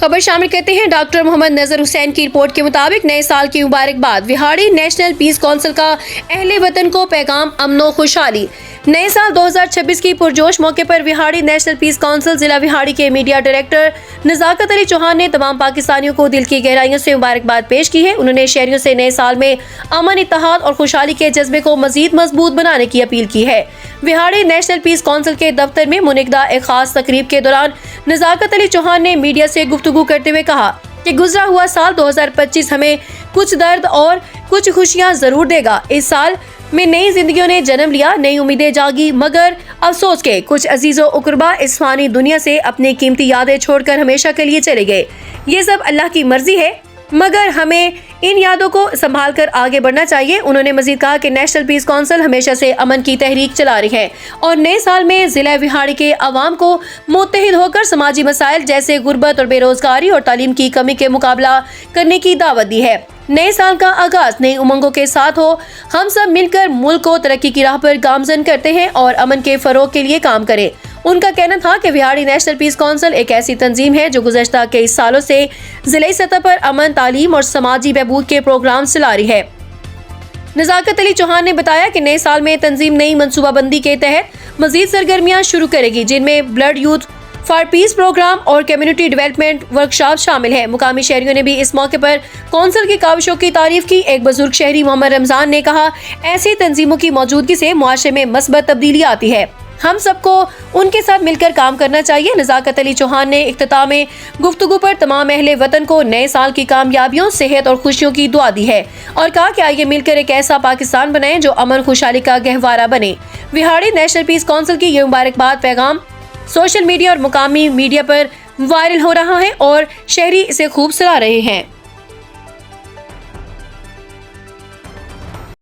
खबर शामिल करते हैं डॉक्टर मोहम्मद नजर हुसैन की रिपोर्ट के मुताबिक नए साल की मुबारकबाद। विहाड़ी नेशनल पीस काउंसिल का अहले वतन को पैगाम अमनो खुशहाली। नए साल 2026 की पुरजोश मौके पर विहाड़ी नेशनल पीस काउंसिल जिला विहाड़ी के मीडिया डायरेक्टर नजाकत अली चौहान ने तमाम पाकिस्तानियों को दिल की गहराइयों से मुबारकबाद पेश की है। उन्होंने शहरियों से नए साल में अमन, इत्तेहाद और खुशहाली के जज्बे को मजीद मजबूत बनाने की अपील की है। विहाड़ी नेशनल पीस काउंसिल के दफ्तर में मुनक्किदा एक खास तकरीब के दौरान नजाकत अली चौहान ने मीडिया से गुफ्तगू करते हुए कहा कि गुजरा हुआ साल 2025 हमें कुछ दर्द और कुछ खुशियां जरूर देगा। इस साल में नई जिंदगियों ने जन्म लिया, नई उम्मीदें जागी, मगर अफसोस के कुछ अजीजों उकरबा इस फानी दुनिया से अपनी कीमती यादें छोड़कर हमेशा के लिए चले गए। ये सब अल्लाह की मर्जी है, मगर हमें इन यादों को संभाल कर आगे बढ़ना चाहिए। उन्होंने मजीद कहा कि नेशनल पीस काउंसिल हमेशा से अमन की तहरीक चला रही है और नए साल में जिला विहाड़ी के अवाम को मुत्तहिद होकर समाजी मसाइल जैसे गुर्बत और बेरोजगारी और तालीम की कमी के मुकाबला करने की दावत दी है। नए साल का आगाज नई उमंगों के साथ हो। हम सब मिलकर मुल्क को तरक्की की राह पर गामजन करते हैं और अमन के फरोग के लिए काम करें। उनका कहना था कि विहाड़ी नेशनल पीस काउंसिल एक ऐसी तंजीम है जो गुज़श्ता कई सालों से जिले सतह पर अमन, तालीम और समाजी बहबूद के प्रोग्राम चला रही है। नजाकत अली चौहान ने बताया कि नए साल में तंजीम नई मनसूबाबंदी के तहत मजीद सरगर्मियां शुरू करेगी, जिनमें blood youth for peace programme और कम्युनिटी डेवलपमेंट वर्कशॉप शामिल है। मुकामी शहरियों ने भी इस मौके पर काउंसिल की काविशों की तारीफ की। एक बुजुर्ग शहरी मोहम्मद रमजान ने कहा, ऐसी तंजीमों की मौजूदगी से मुआशरे में मस्बत तब्दीली आती है, हम सबको उनके साथ मिलकर काम करना चाहिए। नजाकत अली चौहान ने इख्तिताम में गुफ्तगू पर तमाम अहले वतन को नए साल की कामयाबियों, सेहत और खुशियों की दुआ दी है और कहा कि आइए मिलकर एक ऐसा पाकिस्तान बनाएं जो अमन खुशहाली का गहवारा बने। विहाड़ी नेशनल पीस काउंसिल की ये मुबारकबाद पैगाम सोशल मीडिया और मुकामी मीडिया पर वायरल हो रहा है और शहरी इसे खूब सराह रहे हैं।